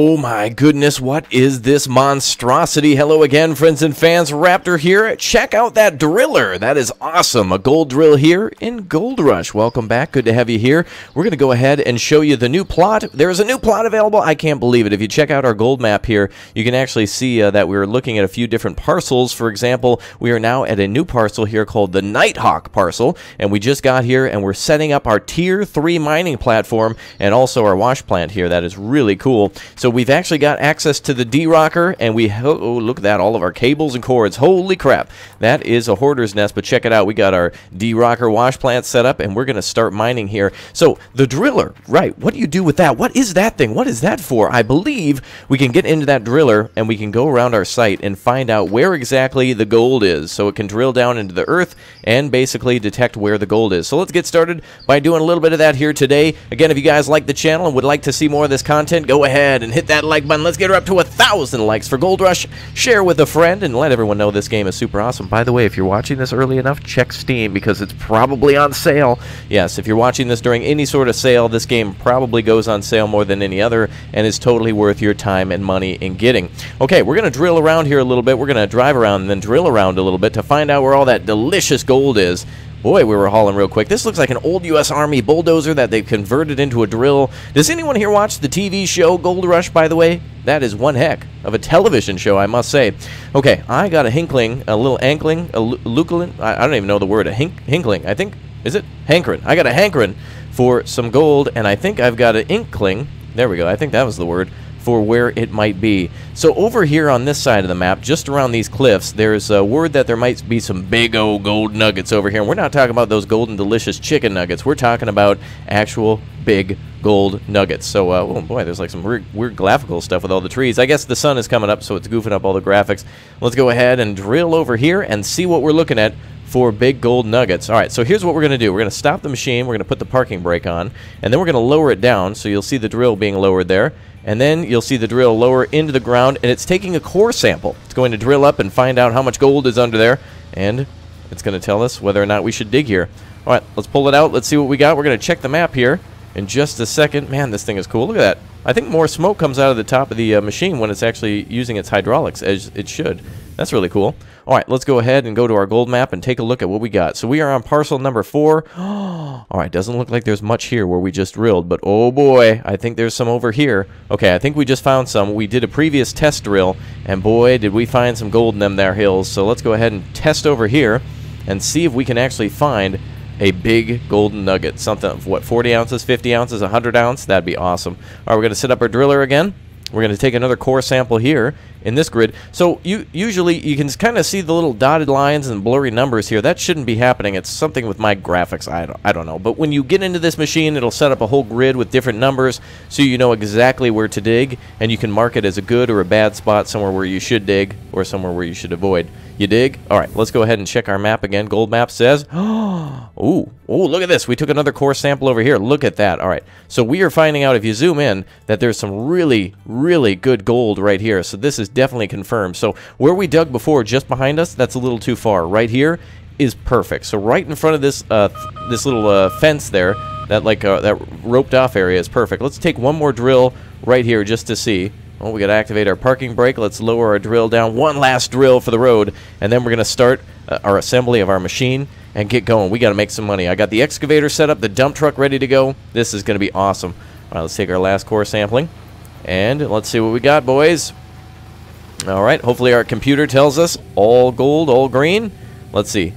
Oh my goodness, what is this monstrosity? Hello again, friends and fans. Raptor here. Check out that driller. That is awesome. A gold drill here in Gold Rush. Welcome back. Good to have you here. We're going to go ahead and show you the new plot. There is a new plot available. I can't believe it. If you check out our gold map here, you can actually see that we're looking at a few different parcels. For example, we are now at a new parcel here called the Nighthawk parcel, and we just got here and we're setting up our Tier 3 mining platform and also our wash plant here. That is really cool. So we've actually got access to the D-Rocker, and oh, look at that, all of our cables and cords. Holy crap, that is a hoarder's nest, but check it out. We got our D-Rocker wash plant set up, and we're going to start mining here. So the driller, right, what do you do with that? What is that thing? What is that for? I believe we can get into that driller, and we can go around our site and find out where exactly the gold is. So it can drill down into the earth and basically detect where the gold is. So let's get started by doing a little bit of that here today. Again, if you guys like the channel and would like to see more of this content, go ahead and hit that like button. Let's get her up to 1,000 likes for Gold Rush. Share with a friend and let everyone know this game is super awesome. By the way, if you're watching this early enough, check Steam because it's probably on sale. Yes, if you're watching this during any sort of sale, this game probably goes on sale more than any other and is totally worth your time and money in getting. Okay, we're going to drill around here a little bit. We're going to drive around and then drill around a little bit to find out where all that delicious gold is. Boy, we were hauling real quick. This looks like an old U.S. Army bulldozer that they've converted into a drill. Does anyone here watch the TV show Gold Rush, by the way? That is one heck of a television show, I must say. Okay, I got a hinkling, a little ankling, a luculin. I don't even know the word. A hinkling, I think. Is it? Hankering. I got a hankering for some gold, and I think I've got an inkling. There we go. I think that was the word. For where it might be. So over here on this side of the map, just around these cliffs, there's a word that there might be some big old gold nuggets over here. And we're not talking about those golden delicious chicken nuggets. We're talking about actual big gold nuggets. So, oh boy, there's like some weird graphical stuff with all the trees. I guess the sun is coming up, so it's goofing up all the graphics. Let's go ahead and drill over here and see what we're looking at for big gold nuggets. All right, so here's what we're going to do. We're going to stop the machine. We're going to put the parking brake on, and then we're going to lower it down. So you'll see the drill being lowered there. And then you'll see the drill lower into the ground, and it's taking a core sample. It's going to drill up and find out how much gold is under there, and it's going to tell us whether or not we should dig here. All right, let's pull it out. Let's see what we got. We're going to check the map here in just a second. Man, this thing is cool. Look at that. I think more smoke comes out of the top of the machine when it's actually using its hydraulics, as it should. That's really cool. All right, let's go ahead and go to our gold map and take a look at what we got. So we are on parcel number 4. All right, doesn't look like there's much here where we just drilled, but oh boy, I think there's some over here. Okay, I think we just found some. We did a previous test drill, and boy, did we find some gold in them there hills. So let's go ahead and test over here and see if we can actually find a big golden nugget. Something of, what, 40 ounces, 50 ounces, 100 ounce? That'd be awesome. All right, we're going to set up our driller again. We're going to take another core sample here in this grid. So usually you can kind of see the little dotted lines and blurry numbers here. That shouldn't be happening. It's something with my graphics. I don't know. But when you get into this machine, it'll set up a whole grid with different numbers so you know exactly where to dig, and you can mark it as a good or a bad spot, somewhere where you should dig or somewhere where you should avoid. You dig? All right, let's go ahead and check our map again. Gold map says, oh, look at this. We took another core sample over here. Look at that. All right, so we are finding out, if you zoom in, that there's some really, really good gold right here. So this is definitely confirmed. So where we dug before, just behind us, that's a little too far. Right here is perfect. So right in front of this this little fence there, that roped off area is perfect. Let's take one more drill right here just to see. Oh, we got to activate our parking brake. Let's lower our drill down. One last drill for the road, and then we're going to start our assembly of our machine and get going. We got to make some money. I got the excavator set up, the dump truck ready to go. This is going to be awesome. All right, let's take our last core sampling, and let's see what we got, boys. All right, hopefully our computer tells us all gold, all green. Let's see.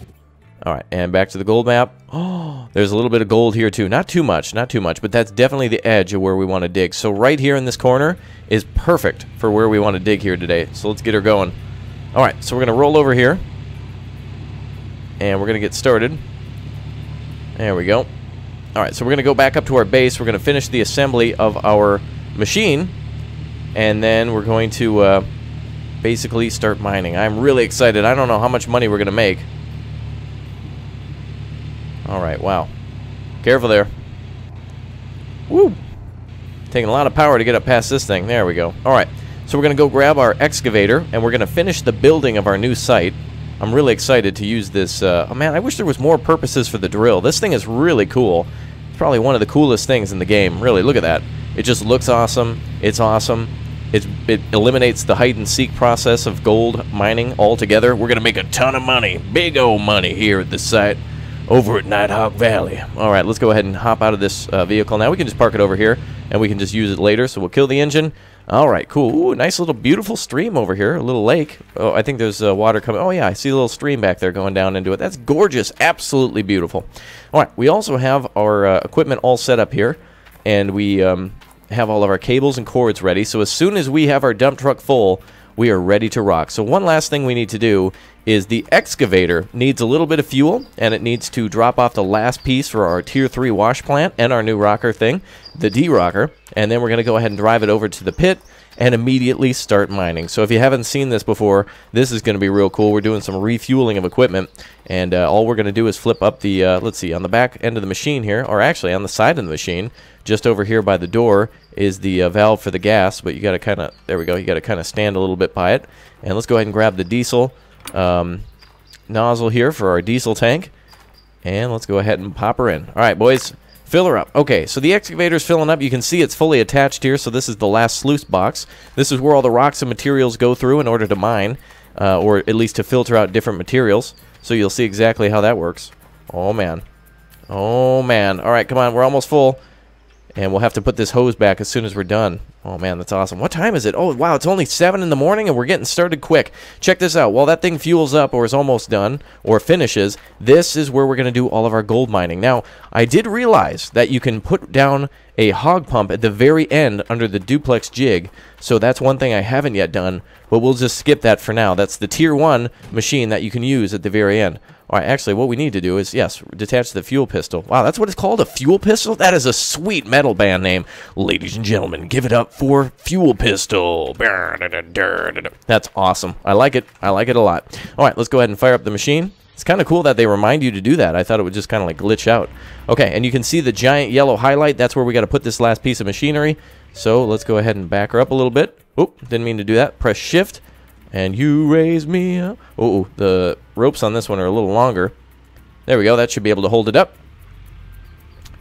All right, and back to the gold map. Oh, there's a little bit of gold here too. Not too much, but that's definitely the edge of where we want to dig. So right here in this corner is perfect for where we want to dig here today. So let's get her going. All right, so we're going to roll over here, and we're going to get started. There we go. All right, so we're going to go back up to our base. We're going to finish the assembly of our machine, and then we're going to basically start mining. I'm really excited. I don't know how much money we're going to make. Alright, wow. Careful there. Woo! Taking a lot of power to get up past this thing. There we go. Alright, so we're going to go grab our excavator, and we're going to finish the building of our new site. I'm really excited to use this. Oh man, I wish there was more purposes for the drill. This thing is really cool. It's probably one of the coolest things in the game. Really, look at that. It just looks awesome. It's awesome. It eliminates the hide-and-seek process of gold mining altogether. We're going to make a ton of money, big old money here at this site over at Nighthawk Valley. All right, let's go ahead and hop out of this vehicle now. We can just park it over here, and we can just use it later. So we'll kill the engine. All right, cool. Ooh, nice little beautiful stream over here, a little lake. Oh, I think there's water coming. Oh, yeah, I see a little stream back there going down into it. That's gorgeous, absolutely beautiful. All right, we also have our equipment all set up here, and we have all of our cables and cords ready. So as soon as we have our dump truck full, we are ready to rock. So one last thing we need to do is the excavator needs a little bit of fuel, and it needs to drop off the last piece for our Tier 3 wash plant and our new rocker thing, the D-rocker, and then we're going to go ahead and drive it over to the pit and immediately start mining. So if you haven't seen this before, this is going to be real cool. We're doing some refueling of equipment, and all we're going to do is flip up the, let's see, on the back end of the machine here, or actually on the side of the machine, just over here by the door is the valve for the gas, but you got to kind of, there we go, you got to kind of stand a little bit by it. And let's go ahead and grab the diesel nozzle here for our diesel tank, and let's go ahead and pop her in. All right, boys, fill her up. Okay, so the excavator's filling up. You can see it's fully attached here, so this is the last sluice box. This is where all the rocks and materials go through in order to mine, or at least to filter out different materials. So you'll see exactly how that works. Oh, man. Oh, man. All right, come on, we're almost full. And we'll have to put this hose back as soon as we're done. Oh, man, that's awesome. What time is it? Oh, wow, it's only 7 in the morning, and we're getting started quick. Check this out. While that thing fuels up or is almost done or finishes, this is where we're going to do all of our gold mining. Now, I did realize that you can put down a hog pump at the very end under the duplex jig, so that's one thing I haven't yet done, but we'll just skip that for now. That's the Tier 1 machine that you can use at the very end. All right, actually, what we need to do is, yes, detach the fuel pistol. Wow, that's what it's called, a fuel pistol? That is a sweet metal band name. Ladies and gentlemen, give it up for Fuel Pistol. That's awesome. I like it. I like it a lot. All right, let's go ahead and fire up the machine. It's kind of cool that they remind you to do that. I thought it would just kind of like glitch out. Okay, and you can see the giant yellow highlight. That's where we got to put this last piece of machinery. So let's go ahead and back her up a little bit. Oop, didn't mean to do that. Press Shift. And you raise me up. Oh, the ropes on this one are a little longer. There we go. That should be able to hold it up.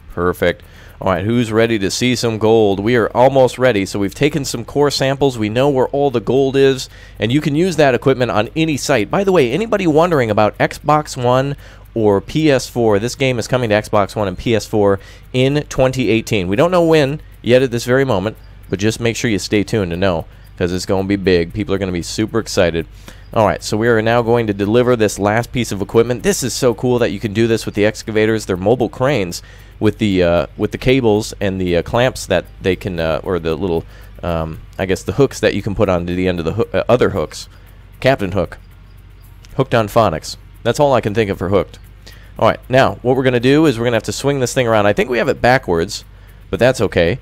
Perfect. All right, who's ready to see some gold? We are almost ready. So we've taken some core samples. We know where all the gold is. And you can use that equipment on any site. By the way, anybody wondering about Xbox One or PS4, this game is coming to Xbox One and PS4 in 2018. We don't know when yet at this very moment, but just make sure you stay tuned to know, because it's going to be big. People are going to be super excited. All right, so we are now going to deliver this last piece of equipment. This is so cool that you can do this with the excavators. They're mobile cranes with the cables and the clamps that they can, or the little, I guess the hooks that you can put onto the end of the other hooks. Captain Hook. Hooked on phonics. That's all I can think of for hooked. All right, now what we're going to do is we're going to have to swing this thing around. I think we have it backwards, but that's okay.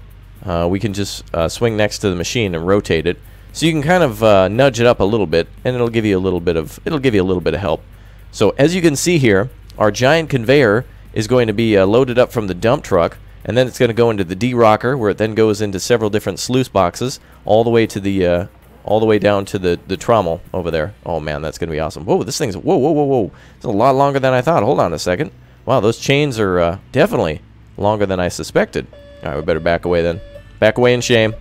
We can just swing next to the machine and rotate it. So you can kind of nudge it up a little bit, and it'll give you a little bit of help. So as you can see here, our giant conveyor is going to be loaded up from the dump truck, and then it's going to go into the D-rocker, where it then goes into several different sluice boxes, all the way to the all the way down to the trommel over there. Oh man, that's going to be awesome. Whoa, this thing's whoa. It's a lot longer than I thought. Hold on a second. Wow, those chains are definitely longer than I suspected. All right, we better back away then. Back away in shame.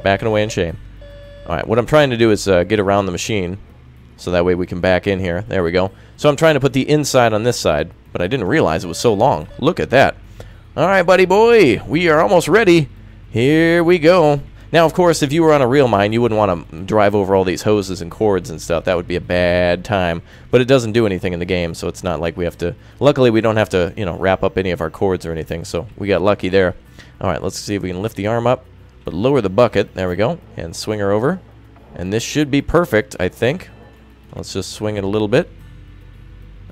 Backing away in shame. All right, what I'm trying to do is get around the machine, so that way we can back in here. There we go. So I'm trying to put the inside on this side, but I didn't realize it was so long. Look at that. All right, buddy boy, we are almost ready. Here we go. Now, of course, if you were on a real mine, you wouldn't want to drive over all these hoses and cords and stuff. That would be a bad time. But it doesn't do anything in the game, so it's not like we have to... Luckily, we don't have to, you know, wrap up any of our cords or anything, so we got lucky there. All right, let's see if we can lift the arm up, but lower the bucket. There we go. And swing her over. And this should be perfect, I think. Let's just swing it a little bit.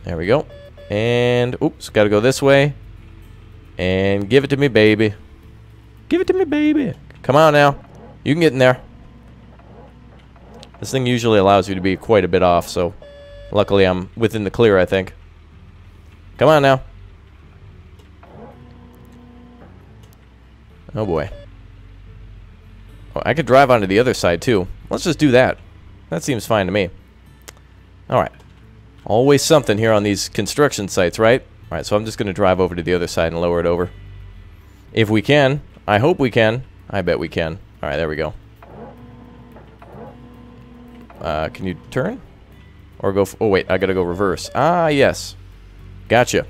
There we go. And, oops, got to go this way. And give it to me, baby. Give it to me, baby. Come on now. You can get in there. This thing usually allows you to be quite a bit off, so luckily I'm within the clear, I think. Come on now. Oh boy. Oh, I could drive onto the other side too. Let's just do that. That seems fine to me. Alright. Always something here on these construction sites, right? Alright, so I'm just going to drive over to the other side and lower it over. If we can. I hope we can. I bet we can. Alright, there we go. Can you turn? Or go... oh, wait. I gotta go reverse. Ah, yes. Gotcha.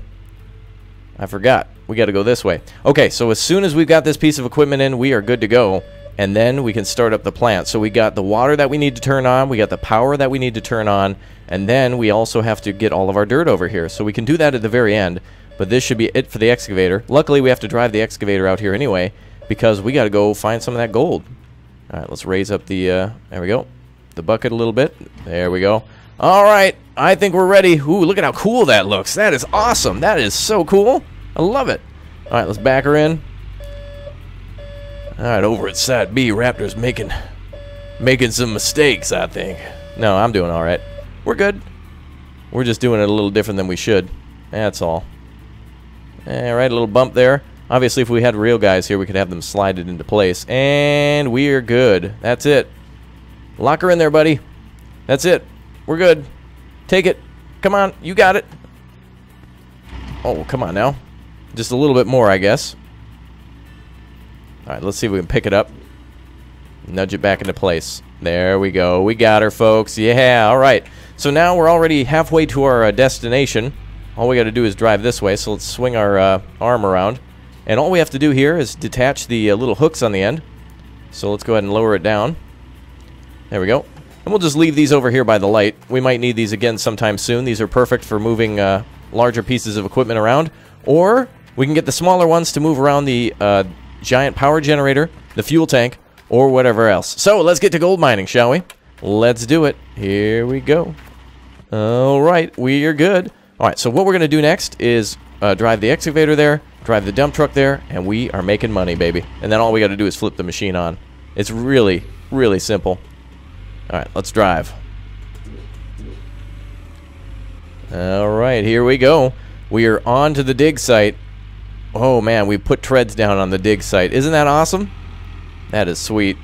I forgot. We gotta go this way. Okay, so as soon as we've got this piece of equipment in, we are good to go. And then we can start up the plant. So we got the water that we need to turn on. We got the power that we need to turn on. And then we also have to get all of our dirt over here. So we can do that at the very end. But this should be it for the excavator. Luckily, we have to drive the excavator out here anyway, because we got to go find some of that gold. All right, let's raise up the, there we go, the bucket a little bit. There we go. All right, I think we're ready. Ooh, look at how cool that looks. That is awesome. That is so cool. I love it. All right, let's back her in. All right, over at side B, Raptor's making some mistakes, I think. No, I'm doing all right. We're good. We're just doing it a little different than we should. That's all. All right, a little bump there. Obviously, if we had real guys here, we could have them slide it into place. And we are good. That's it. Lock her in there, buddy. That's it. We're good. Take it. Come on. You got it. Oh, come on now. Just a little bit more, I guess. All right, let's see if we can pick it up. Nudge it back into place. There we go. We got her, folks. Yeah, all right. So now we're already halfway to our destination. All we got to do is drive this way, so let's swing our arm around. And all we have to do here is detach the little hooks on the end. So let's go ahead and lower it down. There we go. And we'll just leave these over here by the light. We might need these again sometime soon. These are perfect for moving larger pieces of equipment around. Or we can get the smaller ones to move around the giant power generator, the fuel tank, or whatever else. So let's get to gold mining, shall we? Let's do it. Here we go. All right, we are good. All right, so what we're going to do next is drive the excavator there, drive the dump truck there, and we are making money, baby. And then all we got to do is flip the machine on. It's really, really simple. All right, let's drive. All right, here we go. We are on to the dig site. Oh, man, we put treads down on the dig site. Isn't that awesome? That is sweet.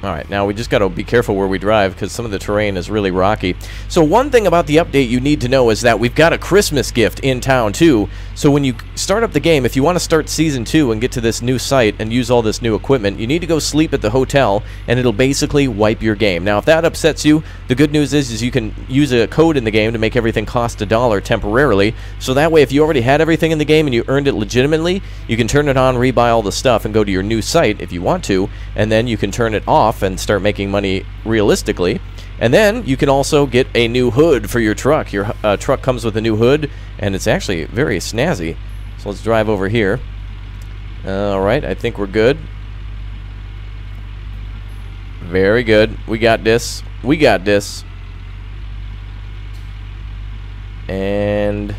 All right, now we just got to be careful where we drive because some of the terrain is really rocky. So one thing about the update you need to know is that we've got a Christmas gift in town too. So when you start up the game, if you want to start Season 2 and get to this new site and use all this new equipment, you need to go sleep at the hotel and it'll basically wipe your game. Now, if that upsets you, the good news is you can use a code in the game to make everything cost $1 temporarily. So that way, if you already had everything in the game and you earned it legitimately, you can turn it on, rebuy all the stuff, and go to your new site if you want to, and then you can turn it off and start making money realistically. And then you can also get a new hood for your truck. Your truck comes with a new hood, and it's actually very snazzy. So let's drive over here. All right, I think we're good. Very good. We got this. We got this. And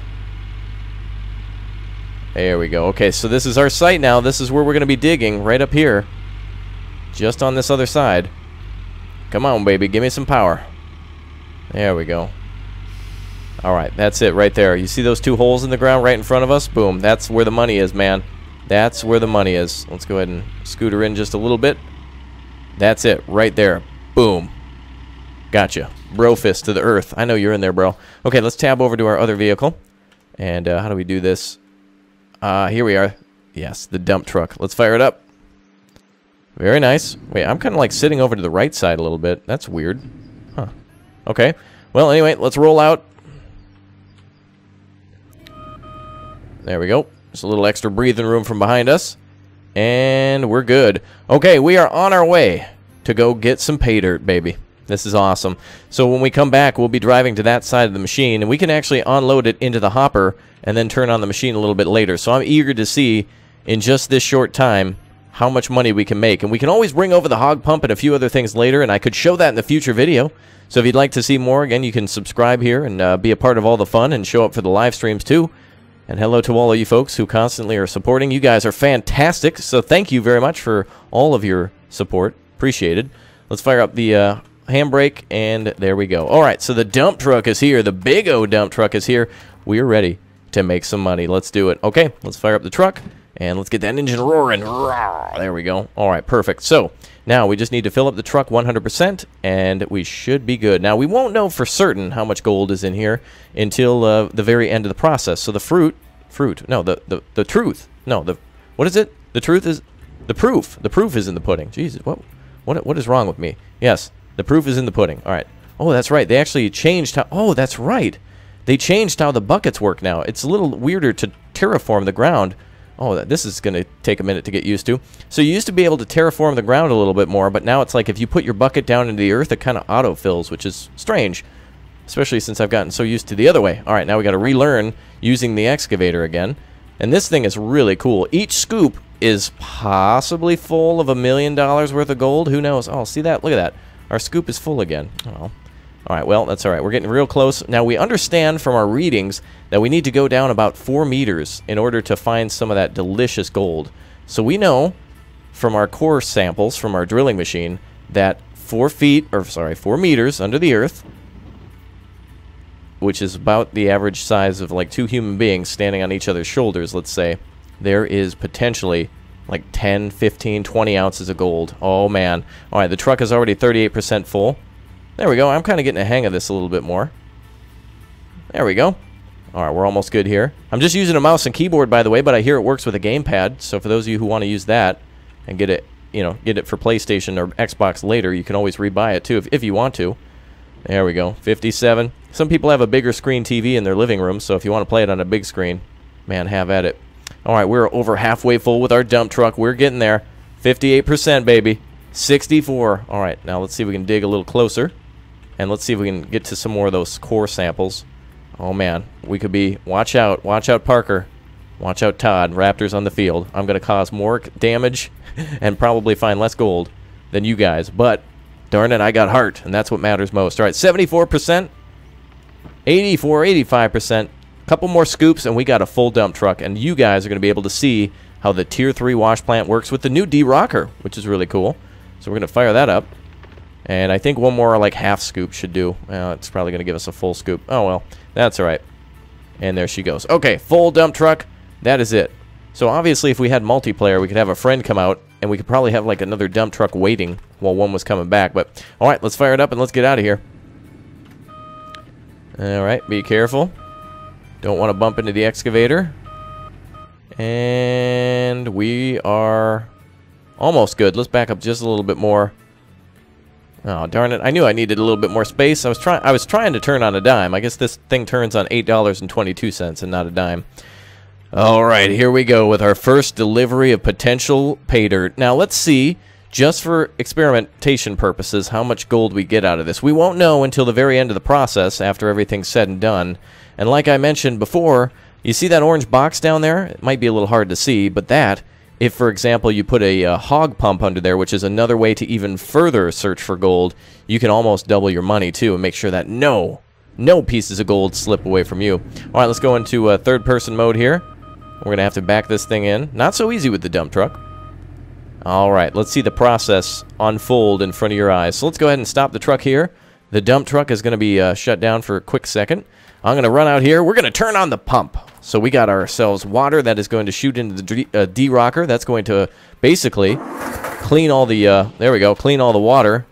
there we go. Okay, so this is our site now. This is where we're going to be digging, right up here. Just on this other side. Come on, baby. Give me some power. There we go. All right, that's it right there. You see those two holes in the ground right in front of us? Boom. That's where the money is, man. That's where the money is. Let's go ahead and scoot her in just a little bit. That's it right there. Boom. Gotcha. Bro fist to the earth. I know you're in there, bro. Okay, let's tab over to our other vehicle. And how do we do this? Here we are. Yes, the dump truck. Let's fire it up. Very nice. Wait, I'm kind of like sitting over to the right side a little bit. That's weird. Huh. Okay. Well, anyway, let's roll out. There we go. Just a little extra breathing room from behind us. And we're good. Okay, we are on our way to go get some pay dirt, baby. This is awesome. So when we come back, we'll be driving to that side of the machine, and we can actually unload it into the hopper and then turn on the machine a little bit later. So I'm eager to see, in just this short time, how much money we can make. And we can always bring over the hog pump and a few other things later, and I could show that in the future video. So if you'd like to see more, again, you can subscribe here and be a part of all the fun and show up for the live streams too. And hello to all of you folks who constantly are supporting. You guys are fantastic, so thank you very much for all of your support. Appreciated. Let's fire up the handbrake, and there we go. All right, so the dump truck is here. The big O dump truck is here. We are ready to make some money. Let's do it. Okay, let's fire up the truck. And let's get that engine roaring. There we go. All right, perfect. So now we just need to fill up the truck 100%, and we should be good. Now, we won't know for certain how much gold is in here until the very end of the process. So the the truth. No, what is it? The truth is, the proof. The proof is in the pudding. Jesus, what is wrong with me? Yes, the proof is in the pudding. All right, Oh, that's right. They actually changed how... Oh, that's right. They changed how the buckets work now. It's a little weirder to terraform the ground. Oh, this is going to take a minute to get used to. So you used to be able to terraform the ground a little bit more, but now it's like if you put your bucket down into the earth, it kind of auto-fills, which is strange. Especially since I've gotten so used to the other way. All right, now we got to relearn using the excavator again. And this thing is really cool. Each scoop is possibly full of $1 million worth of gold. Who knows? Oh, see that? Look at that. Our scoop is full again. Oh. All right, well, that's all right. We're getting real close. Now, we understand from our readings that we need to go down about 4 meters in order to find some of that delicious gold. So we know from our core samples from our drilling machine that 4 meters under the earth, which is about the average size of like 2 human beings standing on each other's shoulders, let's say, there is potentially like 10, 15, 20 ounces of gold. Oh, man. All right, the truck is already 38% full. There we go. I'm kind of getting a hang of this a little bit more. There we go. All right, we're almost good here. I'm just using a mouse and keyboard, by the way, but I hear it works with a gamepad. So for those of you who want to use that and get it, you know, get it for PlayStation or Xbox later, you can always rebuy it too if you want to. There we go. 57. Some people have a bigger screen TV in their living room, so if you want to play it on a big screen, man, have at it. All right, we're over halfway full with our dump truck. We're getting there. 58%, baby. 64. All right, now let's see if we can dig a little closer. And let's see if we can get to some more of those core samples. Oh, man. We could be... Watch out. Watch out, Parker. Watch out, Todd. Raptors on the field. I'm going to cause more damage and probably find less gold than you guys. But, darn it, I got heart, and that's what matters most. All right, 74%. 84, 85%. Couple more scoops, and we got a full dump truck. And you guys are going to be able to see how the Tier 3 wash plant works with the new D-Rocker, which is really cool. So we're going to fire that up. And I think one more, like, half scoop should do. It's probably going to give us a full scoop. Oh, well, that's all right. And there she goes. Okay, full dump truck. That is it. So, obviously, if we had multiplayer, we could have a friend come out, and we could probably have, like, another dump truck waiting while one was coming back. But, all right, let's fire it up, and let's get out of here. All right, be careful. Don't want to bump into the excavator. And we are almost good. Let's back up just a little bit more. Oh, darn it. I knew I needed a little bit more space. I was trying to turn on a dime. I guess this thing turns on $8.22 and not a dime. All right, here we go with our first delivery of potential pay dirt. Now, let's see, just for experimentation purposes, how much gold we get out of this. We won't know until the very end of the process after everything's said and done. And like I mentioned before, you see that orange box down there? It might be a little hard to see, but that... If, for example, you put a hog pump under there, which is another way to even further search for gold, you can almost double your money, too, and make sure that no pieces of gold slip away from you. All right, let's go into third-person mode here. We're going to have to back this thing in. Not so easy with the dump truck. All right, let's see the process unfold in front of your eyes. So let's go ahead and stop the truck here. The dump truck is going to be shut down for a quick second. I'm going to run out here. We're going to turn on the pump. So we got ourselves water that is going to shoot into the D-Rocker. That's going to basically clean all the, there we go, clean all the water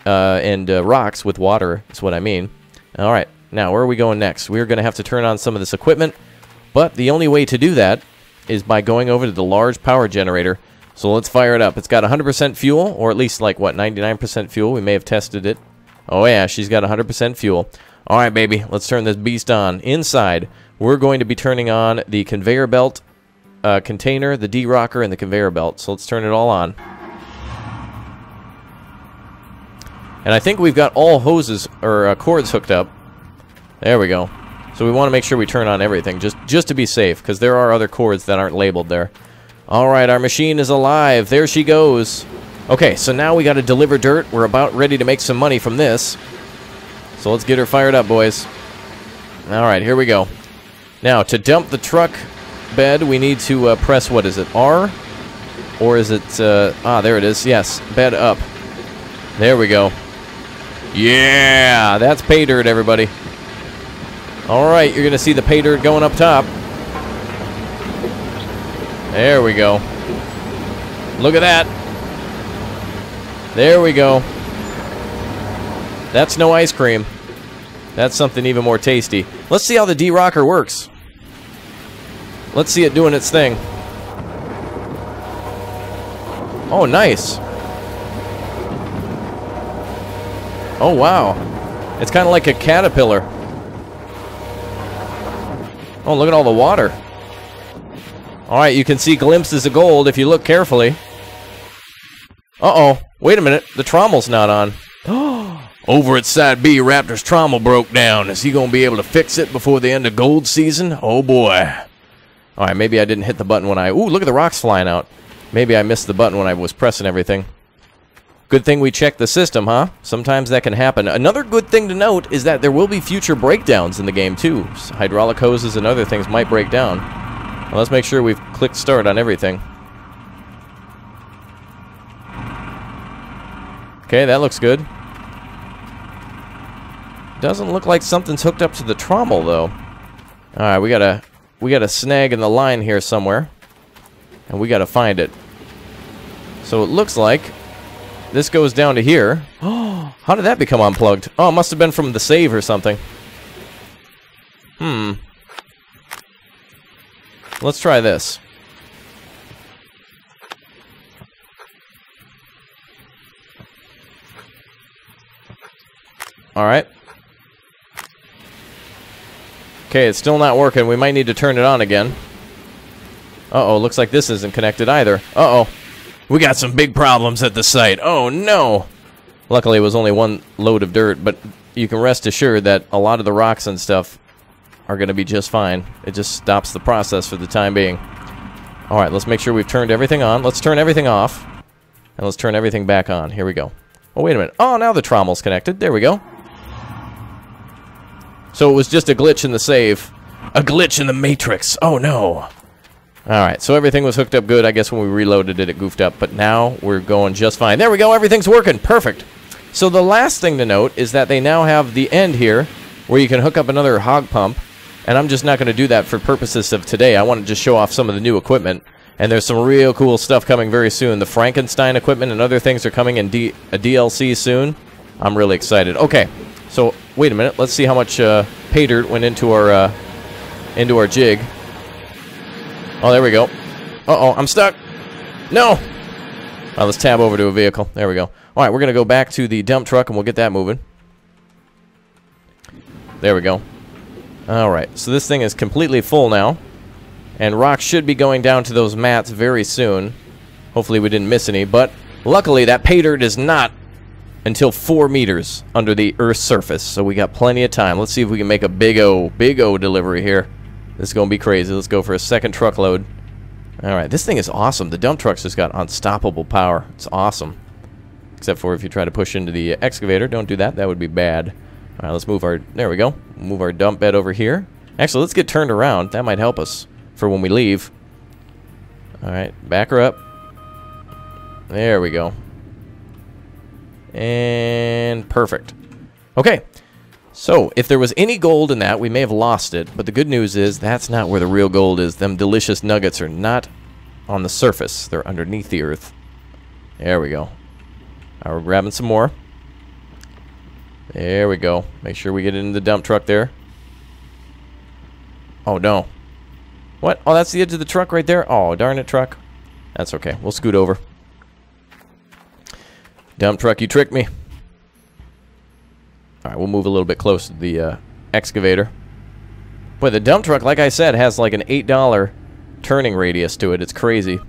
and rocks with water is what I mean. All right, now where are we going next? We're going to have to turn on some of this equipment, but the only way to do that is by going over to the large power generator. So let's fire it up. It's got 100% fuel, or at least like, what, 99% fuel? We may have tested it. Oh, yeah, she's got 100% fuel. All right, baby, let's turn this beast on. Inside, we're going to be turning on the conveyor belt container, the D-Rocker, and the conveyor belt. So let's turn it all on. And I think we've got all hoses or cords hooked up. There we go. So we want to make sure we turn on everything, just to be safe, because there are other cords that aren't labeled there. All right, our machine is alive. There she goes. Okay, so now we got to deliver dirt. We're about ready to make some money from this. So let's get her fired up, boys. All right, here we go. Now, to dump the truck bed, we need to press, what is it, R? Or is it, there it is. Yes, bed up. There we go. Yeah, that's pay dirt, everybody. All right, you're going to see the pay dirt going up top. There we go. Look at that. There we go. That's no ice cream. That's something even more tasty. Let's see how the D-Rocker works. Let's see it doing its thing. Oh, nice. Oh, wow. It's kind of like a caterpillar. Oh, look at all the water. Alright, you can see glimpses of gold if you look carefully. Uh-oh. Wait a minute. The trommel's not on. Over at Side B, Raptor's trommel broke down. Is he going to be able to fix it before the end of gold season? Oh, boy. Alright, maybe I didn't hit the button when I... Ooh, look at the rocks flying out. Maybe I missed the button when I was pressing everything. Good thing we checked the system, huh? Sometimes that can happen. Another good thing to note is that there will be future breakdowns in the game, too. Hydraulic hoses and other things might break down. Well, let's make sure we've clicked start on everything. Okay, that looks good. Doesn't look like something's hooked up to the trommel, though. Alright, we got a snag in the line here somewhere. And we gotta find it. So it looks like this goes down to here. Oh, how did that become unplugged? Oh, it must have been from the save or something. Let's try this. Alright. Okay, it's still not working. We might need to turn it on again. Uh-oh, looks like this isn't connected either. Uh-oh. We got some big problems at the site. Oh, no. Luckily, it was only one load of dirt, but you can rest assured that a lot of the rocks and stuff are going to be just fine. It just stops the process for the time being. Alright, let's make sure we've turned everything on. Let's turn everything off. And let's turn everything back on. Here we go. Oh, wait a minute. Oh, now the trommel's connected. There we go. So it was just a glitch in the save. A glitch in the matrix. Oh, no. Alright, so everything was hooked up good. I guess when we reloaded it, it goofed up. But now we're going just fine. There we go. Everything's working. Perfect. So the last thing to note is that they now have the end here where you can hook up another hog pump. And I'm just not going to do that for purposes of today. I want to just show off some of the new equipment. And there's some real cool stuff coming very soon. The Frankenstein equipment and other things are coming in a DLC soon. I'm really excited. Okay, so wait a minute. Let's see how much pay dirt went into our jig. Oh, there we go. Uh-oh, I'm stuck. No! Let's tab over to a vehicle. There we go. All right, we're going to go back to the dump truck, and we'll get that moving. There we go. All right, so this thing is completely full now. And rock should be going down to those mats very soon. Hopefully we didn't miss any, but luckily that pay dirt is not until 4 meters under the Earth's surface, so we got plenty of time. Let's see if we can make a big O delivery here. This is going to be crazy. Let's go for a second truckload. All right, this thing is awesome. The dump truck's just got unstoppable power. It's awesome. Except for if you try to push into the excavator. Don't do that. That would be bad. All right, let's move our... There we go. Move our dump bed over here. Actually, let's get turned around. That might help us for when we leave. All right, back her up. There we go. And perfect. Okay, so if there was any gold in that, we may have lost it. But the good news is that's not where the real gold is. Them delicious nuggets are not on the surface. They're underneath the earth. There we go. All right, we're grabbing some more. There we go. Make sure we get it in the dump truck there. Oh, no. What? Oh, that's the edge of the truck right there? Oh, darn it, truck. That's okay. We'll scoot over. Dump truck, you tricked me. Alright, we'll move a little bit closer to the excavator. Boy, the dump truck, like I said, has like an $8 turning radius to it. It's crazy.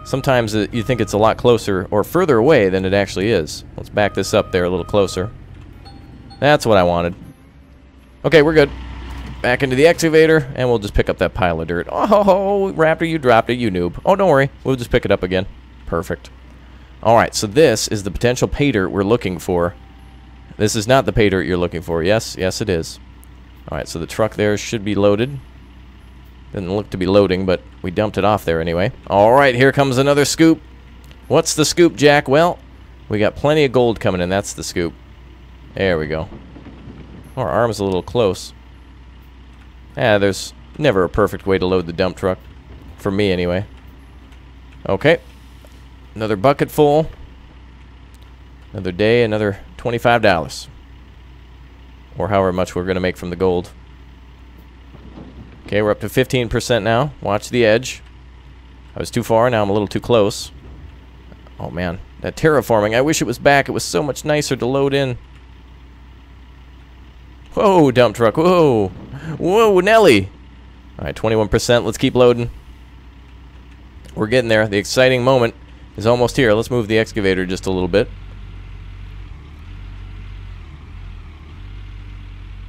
Sometimes you think it's a lot closer or further away than it actually is. Let's back this up there a little closer. That's what I wanted. Okay, we're good. Back into the excavator, and we'll just pick up that pile of dirt. Oh, Raptor, you dropped it, you noob. Oh, don't worry. We'll just pick it up again. Perfect. Alright, so this is the potential pay dirt we're looking for. This is not the pay dirt you're looking for. Yes, yes it is. Alright, so the truck there should be loaded. Didn't look to be loading, but we dumped it off there anyway. Alright, here comes another scoop. What's the scoop, Jack? Well, we got plenty of gold coming in. That's the scoop. There we go. Our arm's a little close. There's never a perfect way to load the dump truck. For me, anyway. Okay. Another bucket full. Another day, another $25. Or however much we're going to make from the gold. Okay, we're up to 15% now. Watch the edge. I was too far, now I'm a little too close. Oh man, that terraforming, I wish it was back. It was so much nicer to load in. Whoa, dump truck. Whoa. Whoa, Nelly. All right, 21%. Let's keep loading. We're getting there. The exciting moment is almost here. Let's move the excavator just a little bit.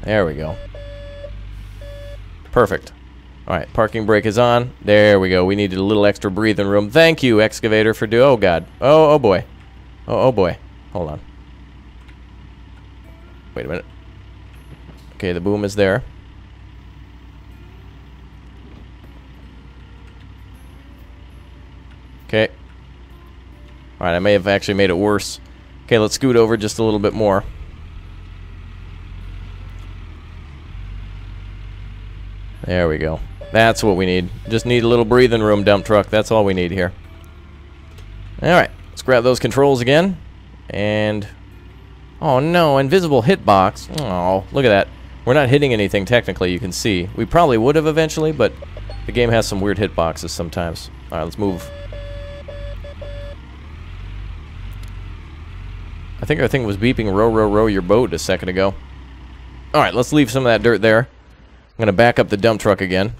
There we go. Perfect. All right, parking brake is on. There we go. We needed a little extra breathing room. Thank you, excavator, for oh God. Oh boy. Oh boy. Hold on. Wait a minute. Okay, the boom is there. Okay. All right, I may have actually made it worse. Okay, let's scoot over just a little bit more. There we go. That's what we need. Just need a little breathing room, dump truck. That's all we need here. Alright, let's grab those controls again. And... oh no, invisible hitbox. Oh, look at that. We're not hitting anything technically, you can see. We probably would have eventually, but the game has some weird hitboxes sometimes. Alright, let's move. I think our thing was beeping row, row, row your boat a second ago. Alright, let's leave some of that dirt there. I'm going to back up the dump truck again.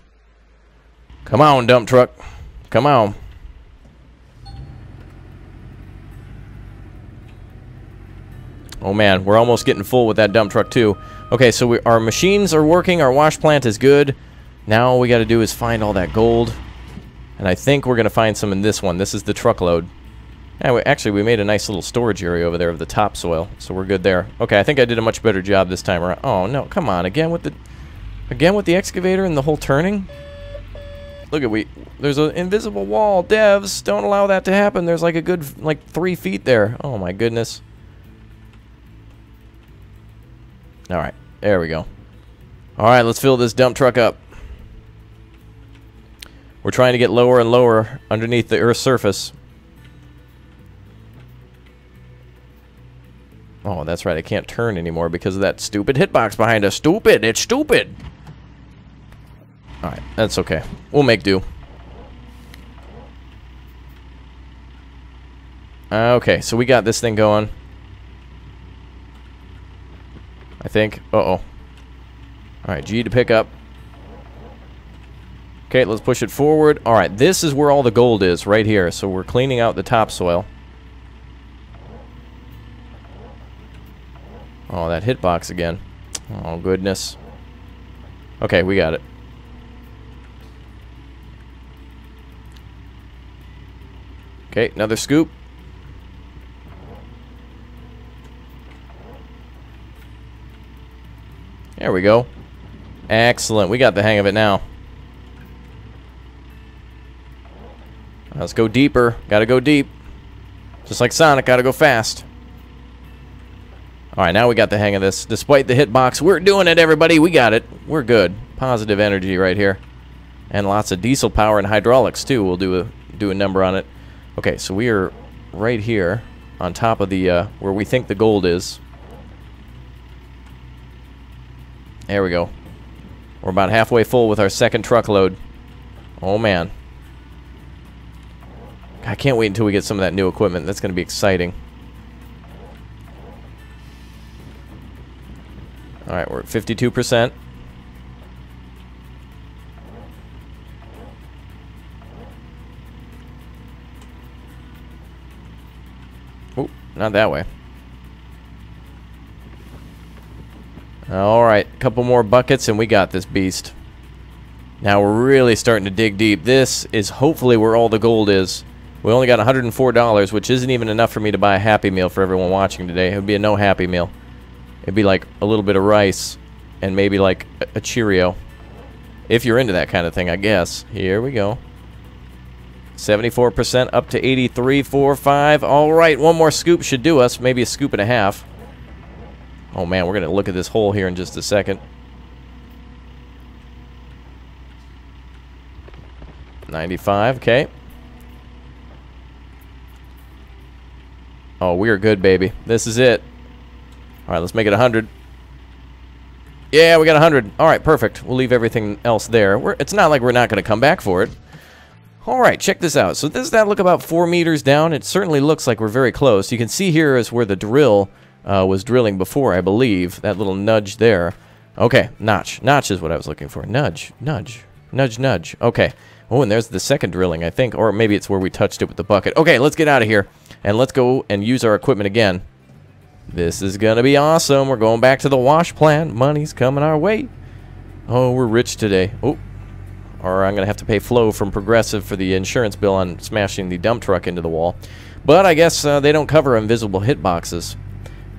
Come on, dump truck. Come on. Oh man, we're almost getting full with that dump truck too. Okay, so our machines are working. Our wash plant is good. Now all we got to do is find all that gold. And I think we're going to find some in this one. This is the truckload. Yeah, actually, we made a nice little storage area over there of the topsoil. So we're good there. Okay, I think I did a much better job this time around. Oh no, come on. Again with the excavator and the whole turning? Look at there's an invisible wall. Devs, don't allow that to happen. There's like a good 3 feet there. Oh my goodness. Alright, there we go. Alright, let's fill this dump truck up. We're trying to get lower and lower underneath the Earth's surface. Oh, that's right, I can't turn anymore because of that stupid hitbox behind us. Stupid! It's stupid! Alright, that's okay. We'll make do. Okay, so we got this thing going. I think. Uh-oh. Alright, G to pick up. Okay, let's push it forward. Alright, this is where all the gold is, right here. So we're cleaning out the topsoil. Oh, that hitbox again. Oh, goodness. Okay, we got it. Okay, another scoop. There we go. Excellent. We got the hang of it now. Let's go deeper. Gotta go deep. Just like Sonic, gotta go fast. Alright, now we got the hang of this. Despite the hitbox, we're doing it, everybody. We got it. We're good. Positive energy right here. And lots of diesel power and hydraulics, too. We'll do a number on it. Okay, so we are right here on top of the, where we think the gold is. There we go. We're about halfway full with our second truckload. Oh, man. I can't wait until we get some of that new equipment. That's going to be exciting. Alright, we're at 52%. Oh, not that way. Alright, a couple more buckets and we got this beast. Now we're really starting to dig deep. This is hopefully where all the gold is. We only got $104, which isn't even enough for me to buy a Happy Meal for everyone watching today. It would be a no Happy Meal. It'd be like a little bit of rice and maybe like a Cheerio. If you're into that kind of thing, I guess. Here we go. 74% up to 83.45. All right, one more scoop should do us. Maybe a scoop and a half. Oh, man, we're going to look at this hole here in just a second. 95, okay. Oh, we are good, baby. This is it. All right, let's make it 100. Yeah, we got 100. All right, perfect. We'll leave everything else there. It's not like we're not going to come back for it. All right, check this out. So does that look about 4 meters down? It certainly looks like we're very close. You can see here is where the drill was drilling before, I believe. That little nudge there. Okay, notch. Notch is what I was looking for. Nudge. Nudge. Nudge, nudge. Okay. Oh, and there's the second drilling, I think. Or maybe it's where we touched it with the bucket. Okay, let's get out of here. And let's go and use our equipment again. This is going to be awesome. We're going back to the wash plant. Money's coming our way. Oh, we're rich today. Oh. Or I'm going to have to pay Flo from Progressive for the insurance bill on smashing the dump truck into the wall. But I guess they don't cover invisible hitboxes.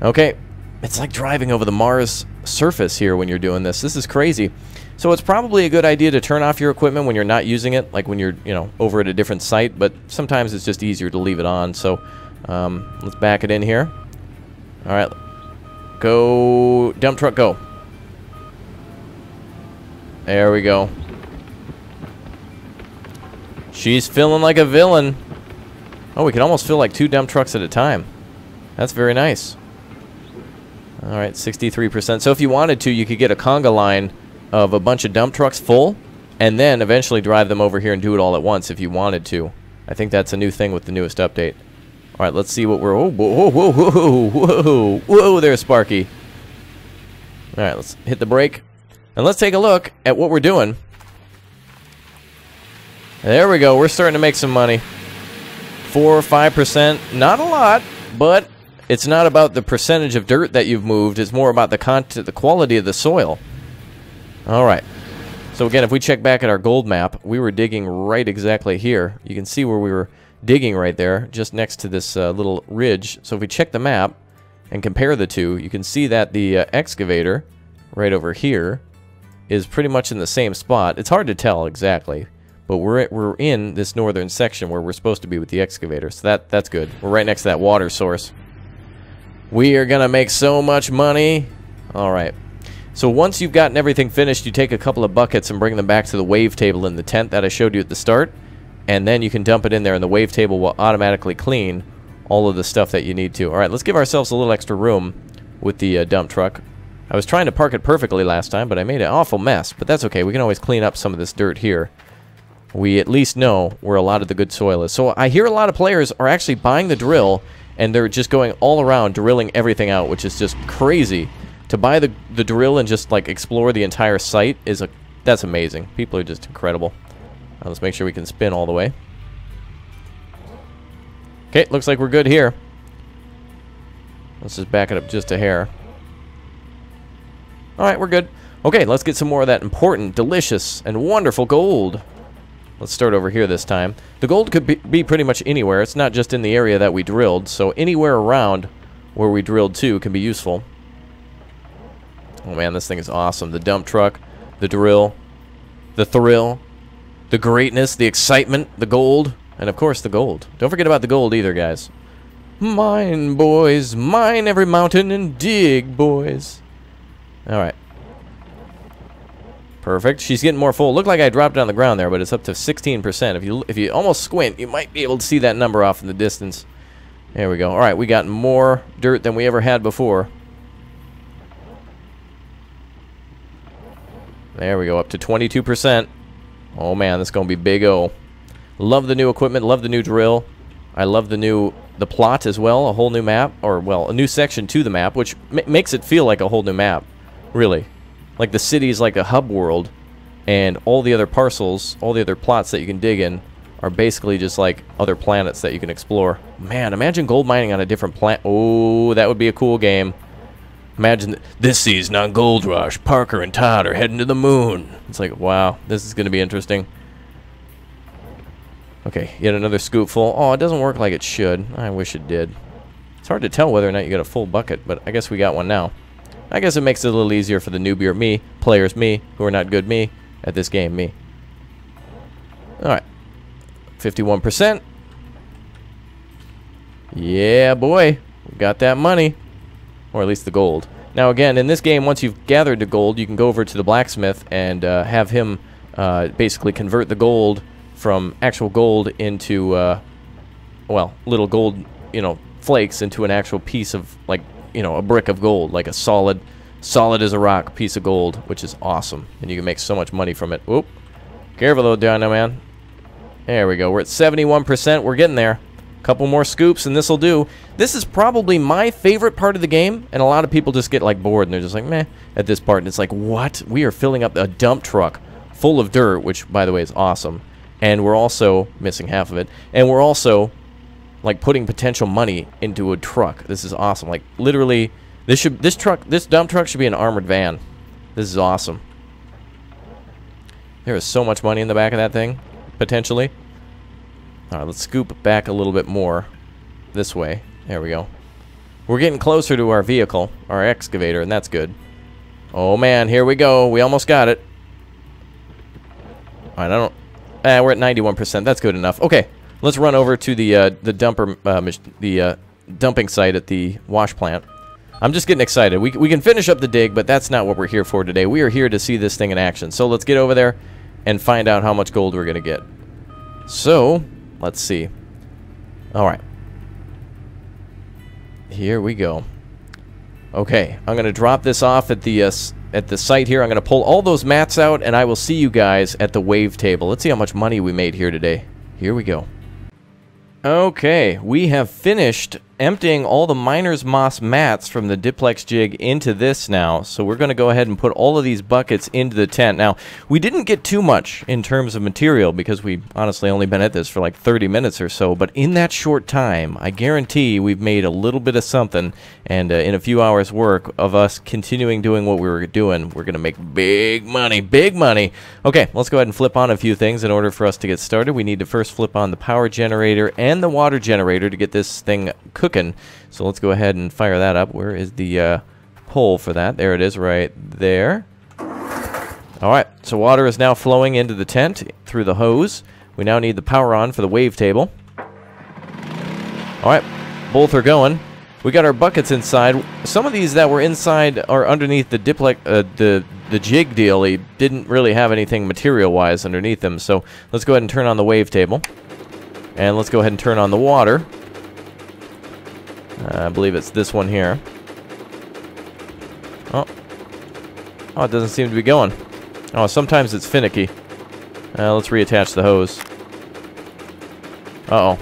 Okay. It's like driving over the Mars surface here when you're doing this. This is crazy. So it's probably a good idea to turn off your equipment when you're not using it, like when you're, you know, over at a different site, but sometimes it's just easier to leave it on. So let's back it in here. All right. Go, dump truck, go. There we go. She's feeling like a villain. Oh, we can almost fill like 2 dump trucks at a time. That's very nice. All right, 63%. So if you wanted to, you could get a conga line of a bunch of dump trucks full, and then eventually drive them over here and do it all at once if you wanted to. I think that's a new thing with the newest update. All right, let's see what we're... Oh, whoa, whoa, whoa, whoa, whoa, whoa, there's Sparky. All right, let's hit the brake, and let's take a look at what we're doing. There we go. We're starting to make some money. 4 or 5%. Not a lot, but it's not about the percentage of dirt that you've moved. It's more about the content, the quality of the soil. All right. So again, if we check back at our gold map, we were digging right exactly here. You can see where we were digging right there, just next to this little ridge. So if we check the map and compare the two, you can see that the excavator right over here is pretty much in the same spot. It's hard to tell exactly. But we're in this northern section where we're supposed to be with the excavator, so that's good. We're right next to that water source. We are going to make so much money. All right. So once you've gotten everything finished, you take a couple of buckets and bring them back to the wave table in the tent that I showed you at the start. And then you can dump it in there, and the wave table will automatically clean all of the stuff that you need to. All right, let's give ourselves a little extra room with the dump truck. I was trying to park it perfectly last time, but I made an awful mess. But that's okay. We can always clean up some of this dirt here. We at least know where a lot of the good soil is. So I hear a lot of players are actually buying the drill, and they're just going all around drilling everything out, which is just crazy. To buy the drill and just like explore the entire site that's amazing. People are just incredible. Let's make sure we can spin all the way. Okay, looks like we're good here. Let's just back it up just a hair. All right, we're good. Okay, let's get some more of that important, delicious, and wonderful gold. Let's start over here this time. The gold could be pretty much anywhere. It's not just in the area that we drilled, so anywhere around where we drilled to can be useful. Oh man, this thing is awesome. The dump truck, the drill, the thrill, the greatness, the excitement, the gold, and of course the gold. Don't forget about the gold either, guys. Mine, boys. Mine every mountain and dig, boys. All right. Perfect. She's getting more full. Looked like I dropped it on the ground there, but it's up to 16%. If you almost squint, you might be able to see that number off in the distance. There we go. All right, we got more dirt than we ever had before. There we go, up to 22%. Oh man, this is going to be big O. Love the new equipment, love the new drill. I love the plot as well, a whole new map, or well, a new section to the map, which makes it feel like a whole new map, really. Like the city is like a hub world, and all the other parcels, all the other plots that you can dig in are basically just like other planets that you can explore. Man, imagine gold mining on a different planet. Oh, that would be a cool game. Imagine this season on Gold Rush, Parker and Todd are heading to the moon. It's like, wow, this is going to be interesting. Okay, yet another scoop full. Oh, it doesn't work like it should. I wish it did. It's hard to tell whether or not you get a full bucket, but I guess we got one now. I guess it makes it a little easier for the newbie or me, players me, who are not good me, at this game me. Alright. 51%. Yeah, boy. We got that money. Or at least the gold. Now again, in this game, once you've gathered the gold, you can go over to the blacksmith and have him basically convert the gold from actual gold into, well, little gold, flakes into an actual piece of, like, a brick of gold, like a solid as a rock piece of gold, which is awesome. And you can make so much money from it. Whoop. Careful though, Dino Man. There we go. We're at 71%. We're getting there. Couple more scoops, and this will do. This is probably my favorite part of the game, and a lot of people just get, like, bored, and they're just like, meh, at this part. And it's like, what? We are filling up a dump truck full of dirt, which, by the way, is awesome. And we're also missing half of it. And we're also, like, putting potential money into a truck. This is awesome. Like, literally, this dump truck should be an armored van. This is awesome. There is so much money in the back of that thing, potentially. All right, let's scoop back a little bit more this way. There we go. We're getting closer to our vehicle, our excavator, and that's good. Oh, man, here we go. We almost got it. All right, we're at 91%. That's good enough. Okay, let's run over to the dumping site at the wash plant. I'm just getting excited. We can finish up the dig, but that's not what we're here for today. We are here to see this thing in action. So let's get over there and find out how much gold we're going to get. So, let's see. All right. Here we go. Okay, I'm going to drop this off at the site here. I'm going to pull all those mats out, and I will see you guys at the wave table. Let's see how much money we made here today. Here we go. Okay, we have finished emptying all the miner's moss mats from the diplex jig into this now. So we're going to go ahead and put all of these buckets into the tent. Now, we didn't get too much in terms of material because we honestly only been at this for like 30 minutes or so. But in that short time, I guarantee we've made a little bit of something. And in a few hours' work of us continuing doing what we were doing, we're going to make big money, big money. Okay, let's go ahead and flip on a few things in order for us to get started. We need to first flip on the power generator and the water generator to get this thing cooking. So let's go ahead and fire that up. Where is the pole for that? There it is right there. Alright, so water is now flowing into the tent through the hose. We now need the power on for the wave table. Alright, both are going. We got our buckets inside. Some of these that were inside are underneath the diplex, the jig deal. He didn't really have anything material-wise underneath them. So let's go ahead and turn on the wave table. And let's go ahead and turn on the water. I believe it's this one here. Oh, it doesn't seem to be going. Oh, sometimes it's finicky. Let's reattach the hose. Uh-oh.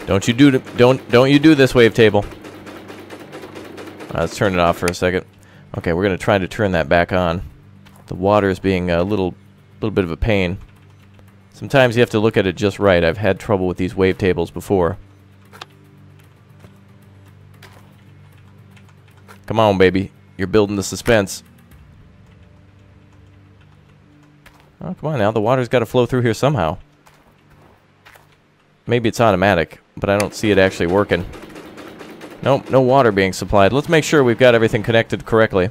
Don't you do this, wave table. Let's turn it off for a second. Okay, we're gonna try to turn that back on. The water is being a little bit of a pain. Sometimes you have to look at it just right. I've had trouble with these wave tables before. Come on, baby. You're building the suspense. Oh, come on now. The water's got to flow through here somehow. Maybe it's automatic, but I don't see it actually working. Nope, no water being supplied. Let's make sure we've got everything connected correctly.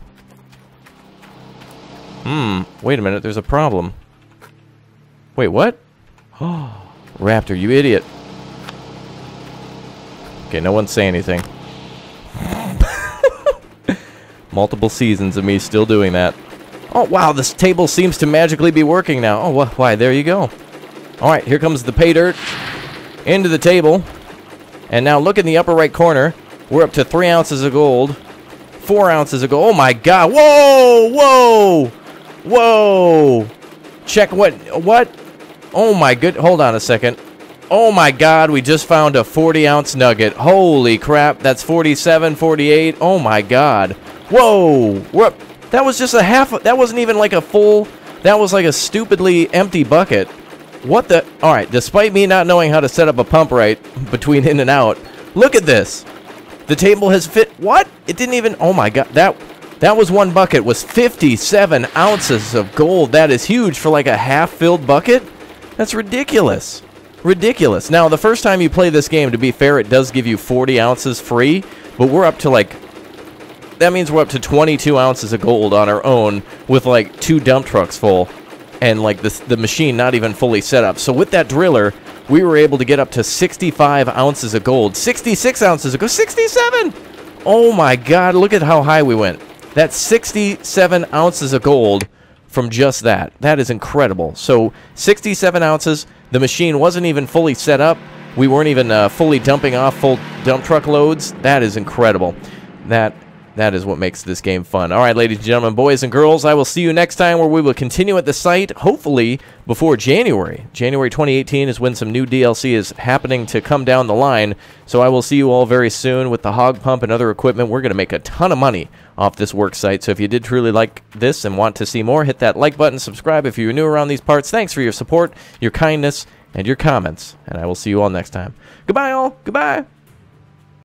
Wait a minute. There's a problem. Wait, what? Oh, Raptor, you idiot. Okay, no one say anything. Multiple seasons of me still doing that. Oh, wow, this table seems to magically be working now. Oh, why, there you go. All right, here comes the pay dirt into the table. And now look in the upper right corner. We're up to 3 ounces of gold. 4 ounces of gold. Oh, my God. Whoa, whoa, whoa. Check what? Oh, my good. Hold on a second. Oh, my God, we just found a 40-ounce nugget. Holy crap, that's 47, 48. Oh, my God. Whoa! That was just a half. That wasn't even like a full. That was like a stupidly empty bucket. What the? All right. Despite me not knowing how to set up a pump right between in and out, look at this. The table has fit. What? It didn't even. Oh my God. That was one bucket. Was 57 ounces of gold. That is huge for like a half-filled bucket. That's ridiculous. Ridiculous. Now, the first time you play this game, to be fair, it does give you 40 ounces free, but we're up to like. That means we're up to 22 ounces of gold on our own with like 2 dump trucks full and like the machine not even fully set up. So with that driller, we were able to get up to 65 ounces of gold. 66 ounces of gold. 67! Oh my God, look at how high we went. That's 67 ounces of gold from just that. That is incredible. So 67 ounces. The machine wasn't even fully set up. We weren't even fully dumping off full dump truck loads. That is incredible. That That is what makes this game fun. All right, ladies and gentlemen, boys and girls, I will see you next time where we will continue at the site, hopefully before January. January 2018 is when some new DLC is happening to come down the line, so I will see you all very soon with the hog pump and other equipment. We're going to make a ton of money off this work site, so if you did truly like this and want to see more, hit that like button, subscribe if you're new around these parts. Thanks for your support, your kindness, and your comments, and I will see you all next time. Goodbye, all. Goodbye.